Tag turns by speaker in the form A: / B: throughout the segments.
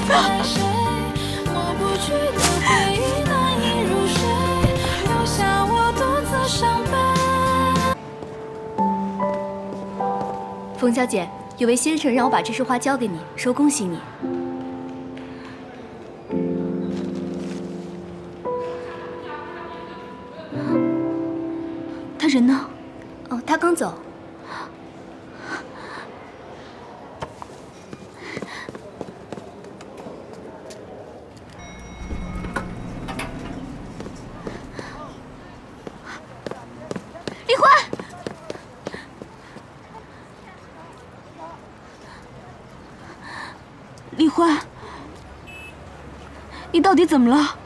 A: 在谁？抹不去的回忆难以入睡，留下我独自伤悲。
B: 冯小姐，有位先生让我把这束花交给你，说恭喜你。他人呢？哦，他刚走。李欢，李欢，你到底怎么了？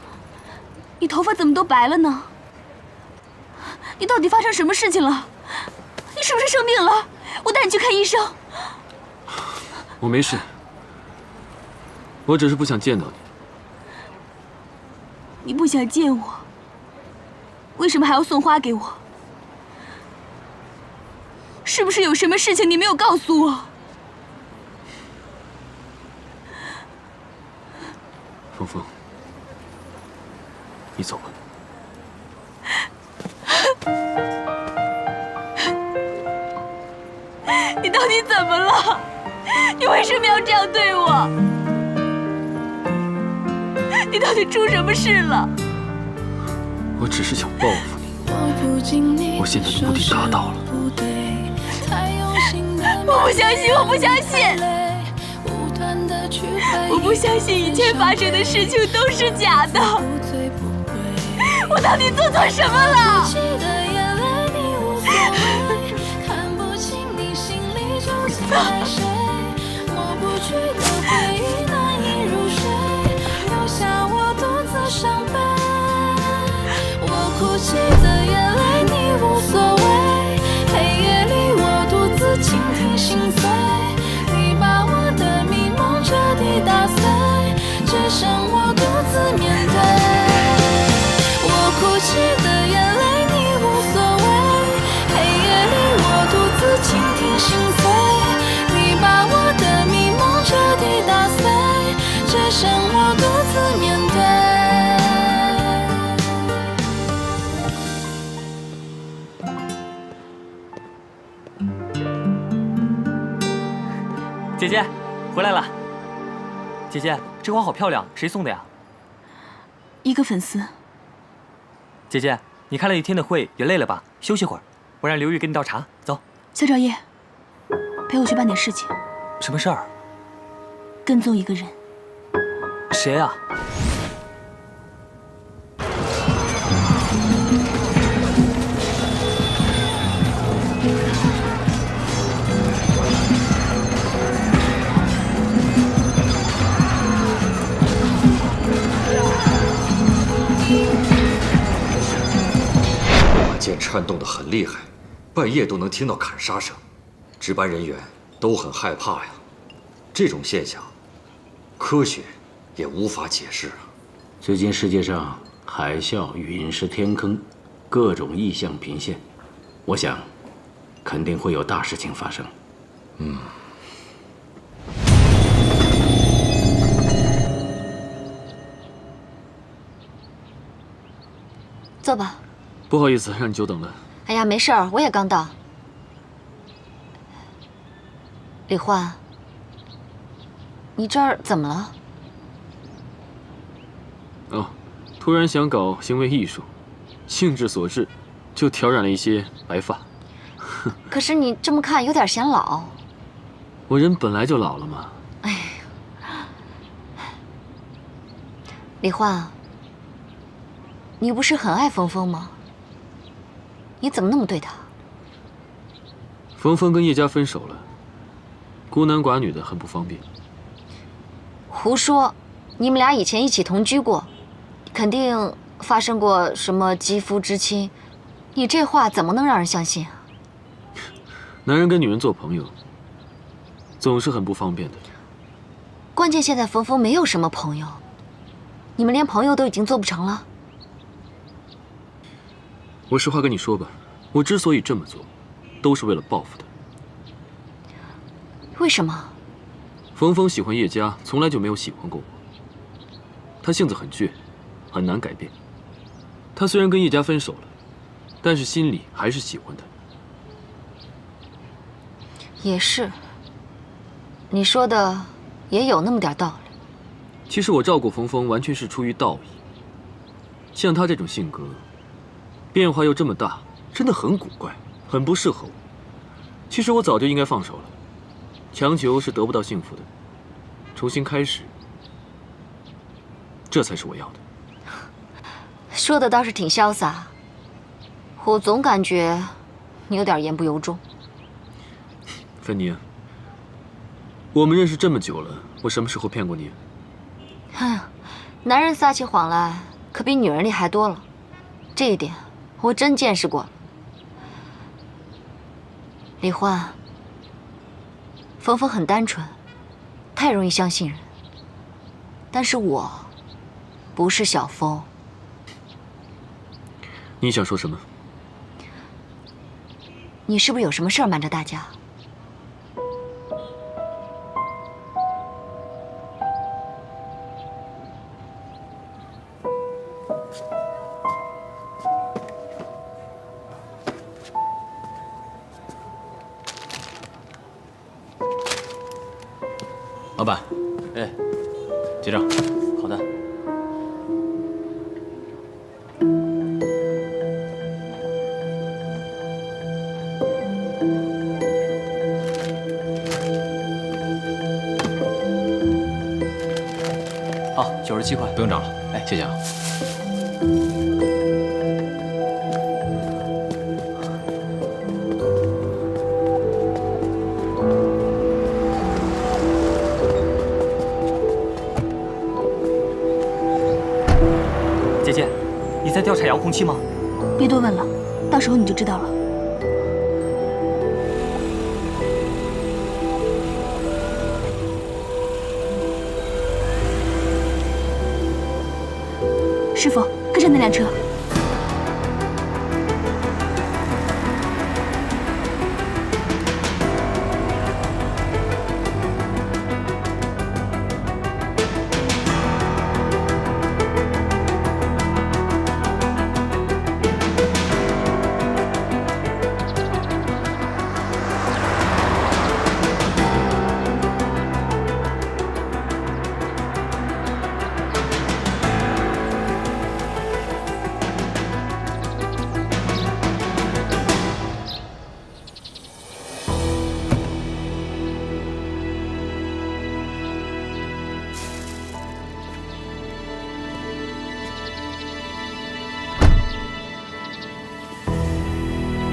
B: 你头发怎么都白了呢？你到底发生什么事情了？你是不是生病了？我带你去看医生。
C: 我没事，我只是不想见到你。
B: 你不想见我，为什么还要送花给我？是不是有什么事情你没有告诉我？
C: 峰峰，你走吧。
B: 你到底怎么了？你为什么要这样对我？你到底出什么事了？
C: 我只是想报复你，我现在的目的达到了。
B: 我不相信，我不相信，我不相信一切发生的事情都是假的。我到底做错什么了？
A: 在谁？抹不去的回忆难以入睡，留下我独自伤悲。我哭泣的眼泪你无所谓，黑夜里我独自倾听心碎。你把我的迷梦彻底打碎，只剩我独自面对。我哭泣的眼泪你无所谓，黑夜里我独自倾听心碎。把我的迷梦彻底打碎，只剩我独自面
D: 对。姐姐，回来了。姐姐，这花好漂亮，谁送的呀？
B: 一个粉丝。
D: 姐姐，你开了一天的会，也累了吧？休息会儿，我让刘玉给你倒茶。走。
B: 肖兆业，陪我去办点事情。
D: 什么事儿？
B: 跟踪一个人。
D: 谁啊？
E: 马剑颤动得很厉害，半夜都能听到砍杀声，值班人员都很害怕呀。这种现象，科学也无法解释啊。
F: 最近世界上海啸、陨石、天坑，各种异象频现，我想，肯定会有大事情发生。
G: 坐吧。
C: 不好意思，让你久等了。
G: 哎呀，没事儿，我也刚到。李焕，你这儿怎么了？
C: 哦，突然想搞行为艺术，兴致所致，就挑染了一些白发。
G: 可是你这么看有点显老。
C: 我人本来就老了嘛。
G: 哎呀，李焕，你不是很爱峰峰吗？你怎么那么对他？
C: 峰峰跟叶家分手了，孤男寡女的很不方便。
G: 胡说！你们俩以前一起同居过，肯定发生过什么肌肤之亲，你这话怎么能让人相信啊？
C: 男人跟女人做朋友，总是很不方便的。
G: 关键现在峰峰没有什么朋友，你们连朋友都已经做不成了。
C: 我实话跟你说吧，我之所以这么做，都是为了报复他。
G: 为什么？
C: 峰峰喜欢叶家，从来就没有喜欢过我。他性子很倔，很难改变。他虽然跟叶家分手了，但是心里还是喜欢他。
G: 也是，你说的也有那么点道理。
C: 其实我照顾冯峰完全是出于道义。像他这种性格，变化又这么大，真的很古怪，很不适合我。其实我早就应该放手了，强求是得不到幸福的，重新开始，这才是我要的。
G: 说的倒是挺潇洒，我总感觉你有点言不由衷。
C: 芬妮，我们认识这么久了，我什么时候骗过你？
G: 哼，男人撒起谎来可比女人厉害多了，这一点我真见识过。李欢，冯冯很单纯，太容易相信人。但是我不是小峰。
C: 你想说什么？
G: 你是不是有什么事儿瞒着大家？
F: 老板，
C: 哎，
F: 结账。
C: 好的。
D: 好，97块。
F: 不用找了，哎，谢谢啊。
D: 姐姐，你在调查遥控器吗？
B: 别多问了，到时候你就知道了。师傅，跟上那辆车。